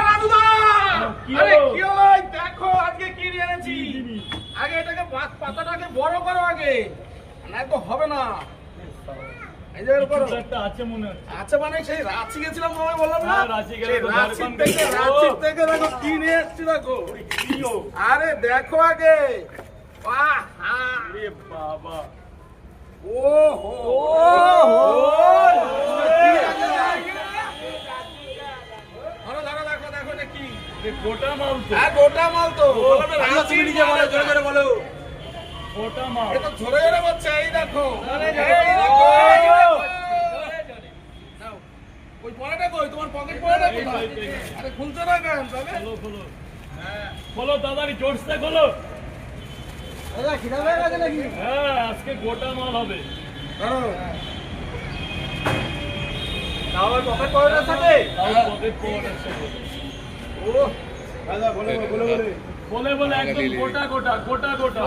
রাজুদা, আরে কি হলো? দেখো আজকে কি নিয়ে এনেছি। আগে এটাকে পাতাটাকে বড় করো আগে, না তো হবে না। এই যে করো একটা আছে মনে হচ্ছে। আচ্ছা মানে সেই রাঁচি গেছিলাম তোমায় বললাম না, রাঁচি গেলে সেই তো রাঁচি ঝাড়খণ্ড থেকে গেছে। রাঁচি থেকে দেখো কি নিয়ে এসেছি দেখো। আরে দেখো আগে, বাহ আরে বাবা, ও হো দেখো দেখো এটা কি গোটা মাল তো। হ্যাঁ গোটা মাল তো রাঁচি নিজে বলো জোরে জোরে বলো গোটা মাল। এটা ঝরে ঝরে বলছে এই দেখো এই নাও ওই পড়াটা কই তোমার পকেট পড়াটা কোথায় আরে খুলছো না কেন তবে খোলো খোলো, খোলো তাড়াতাড়ি, জোরসে খোলো। দাদা খিদা পেয়ে গেছে নাকি হ্যাঁ, আজকে গোটা মাল হবে। ধরো আমার পকেট পাওয়ার সাথে পকেট পাওয়ার সাথে ও দাদা বলে বলে বলে বলে বলে একদম গোটা গোটা গোটা গোটা।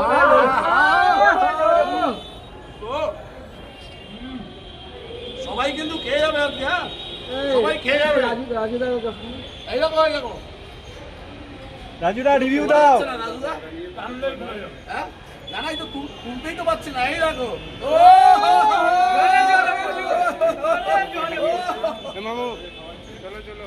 তো সবাই কিন্তু খেয়ে যাবে আজকে, হ্যাঁ সবাই খেয়ে যাবে। এই দেখো এই দেখো রাজুদা রিভিউ দাও। রাজুদা টানলেই ধরে যাবে। হ্যাঁ না না এই তো তুলতেই তো পারছি না এই দেখো ও মামু চলো চলো।